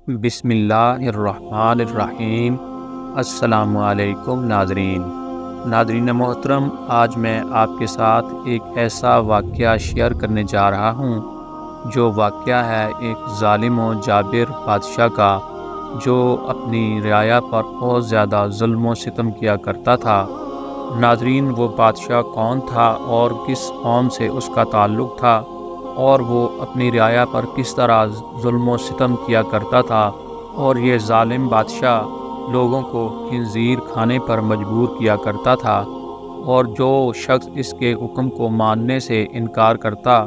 بسم اللہ الرحمن الرحیم۔ السلام علیکم ناظرین محترم، آج میں آپ کے ساتھ ایک ایسا واقعہ شیئر کرنے جا رہا ہوں جو واقعہ ہے ایک ظالم و جابر بادشاہ کا، جو اپنی رعایا پر بہت زیادہ ظلم و ستم کیا کرتا تھا۔ ناظرین، وہ بادشاہ کون تھا اور کس قوم سے اس کا تعلق تھا، اور وہ اپنی رعایا پر کس طرح ظلم و ستم کیا کرتا تھا، اور یہ ظالم بادشاہ لوگوں کو خنزیر کھانے پر مجبور کیا کرتا تھا، اور جو شخص اس کے حکم کو ماننے سے انکار کرتا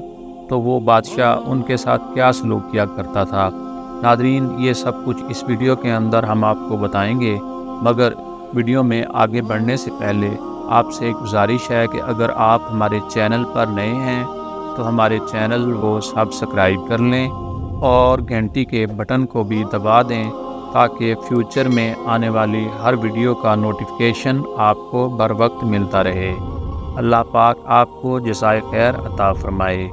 تو وہ بادشاہ ان کے ساتھ کیا سلوک کیا کرتا تھا۔ ناظرین، یہ سب کچھ اس ویڈیو کے اندر ہم آپ کو بتائیں گے، مگر ویڈیو میں آگے بڑھنے سے پہلے آپ سے ایک گزارش ہے کہ اگر آپ ہمارے چینل پر نئے ہیں تو ہمارے چینل کو سبسکرائب کر لیں اور گھنٹی کے بٹن کو بھی دبا دیں تاکہ فیوچر میں آنے والی ہر ویڈیو کا نوٹیفیکیشن آپ کو بر وقت ملتا رہے۔ اللہ پاک آپ کو جزائے خیر عطا فرمائے۔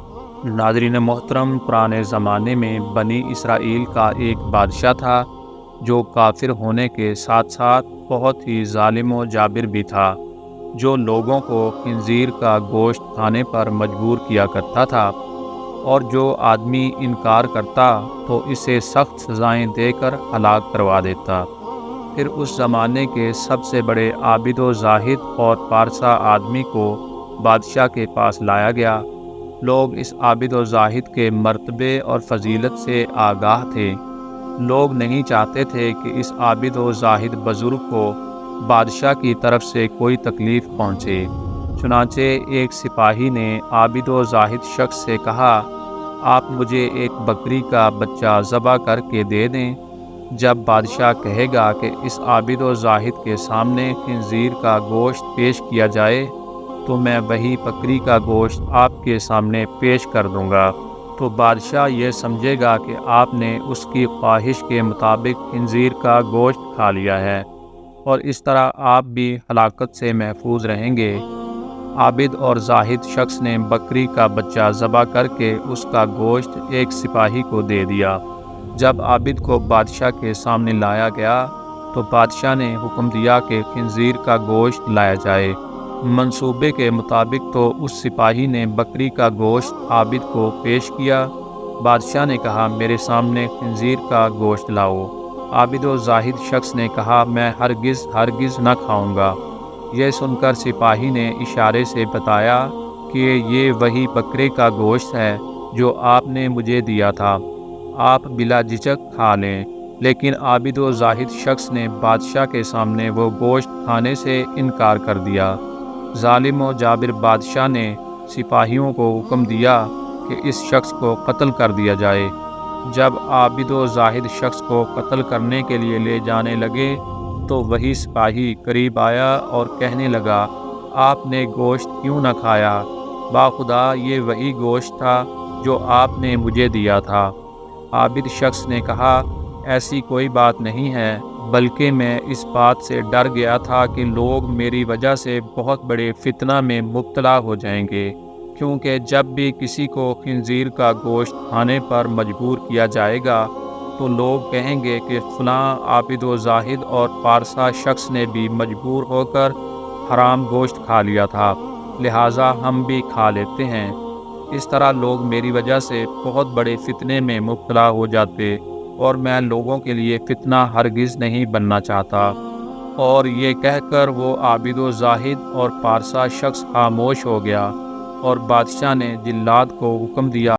ناظرین محترم، پرانے زمانے میں بنی اسرائیل کا ایک بادشاہ تھا جو کافر ہونے کے ساتھ ساتھ بہت ہی ظالم و جابر بھی تھا، جو لوگوں کو خنزیر کا گوشت کھانے پر مجبور کیا کرتا تھا، اور جو آدمی انکار کرتا تو اسے سخت سزائیں دے کر ہلاک کروا دیتا۔ پھر اس زمانے کے سب سے بڑے عابد و زاہد اور پارسا آدمی کو بادشاہ کے پاس لایا گیا۔ لوگ اس عابد و زاہد کے مرتبے اور فضیلت سے آگاہ تھے۔ لوگ نہیں چاہتے تھے کہ اس عابد و زاہد بزرگ کو بادشاہ کی طرف سے کوئی تکلیف پہنچے۔ چنانچہ ایک سپاہی نے عابد و زاہد شخص سے کہا، آپ مجھے ایک بکری کا بچہ ذبح کر کے دے دیں۔ جب بادشاہ کہے گا کہ اس عابد و زاہد کے سامنے خنزیر کا گوشت پیش کیا جائے تو میں وہی بکری کا گوشت آپ کے سامنے پیش کر دوں گا، تو بادشاہ یہ سمجھے گا کہ آپ نے اس کی خواہش کے مطابق خنزیر کا گوشت کھا لیا ہے، اور اس طرح آپ بھی ہلاکت سے محفوظ رہیں گے۔ عابد اور زاہد شخص نے بکری کا بچہ ذبح کر کے اس کا گوشت ایک سپاہی کو دے دیا۔ جب عابد کو بادشاہ کے سامنے لایا گیا تو بادشاہ نے حکم دیا کہ خنزیر کا گوشت لایا جائے۔ منصوبے کے مطابق تو اس سپاہی نے بکری کا گوشت عابد کو پیش کیا۔ بادشاہ نے کہا، میرے سامنے خنزیر کا گوشت لاؤ۔ عابد و زاہد شخص نے کہا، میں ہرگز نہ کھاؤں گا۔ یہ سن کر سپاہی نے اشارے سے بتایا کہ یہ وہی بکرے کا گوشت ہے جو آپ نے مجھے دیا تھا، آپ بلا جھجک کھا لیں۔ لیکن عابد و زاہد شخص نے بادشاہ کے سامنے وہ گوشت کھانے سے انکار کر دیا۔ ظالم و جابر بادشاہ نے سپاہیوں کو حکم دیا کہ اس شخص کو قتل کر دیا جائے۔ جب عابد و زاہد شخص کو قتل کرنے کے لیے لے جانے لگے تو وہی سپاہی قریب آیا اور کہنے لگا، آپ نے گوشت کیوں نہ کھایا؟ باخدا یہ وہی گوشت تھا جو آپ نے مجھے دیا تھا۔ عابد شخص نے کہا، ایسی کوئی بات نہیں ہے، بلکہ میں اس بات سے ڈر گیا تھا کہ لوگ میری وجہ سے بہت بڑے فتنہ میں مبتلا ہو جائیں گے، کیونکہ جب بھی کسی کو خنزیر کا گوشت کھانے پر مجبور کیا جائے گا تو لوگ کہیں گے کہ فلاں عابد و زاہد اور پارسا شخص نے بھی مجبور ہو کر حرام گوشت کھا لیا تھا، لہٰذا ہم بھی کھا لیتے ہیں۔ اس طرح لوگ میری وجہ سے بہت بڑے فتنے میں مبتلا ہو جاتے، اور میں لوگوں کے لیے فتنہ ہرگز نہیں بننا چاہتا۔ اور یہ کہہ کر وہ عابد و زاہد اور پارسا شخص خاموش ہو گیا، اور بادشاہ نے جلاد کو حکم دیا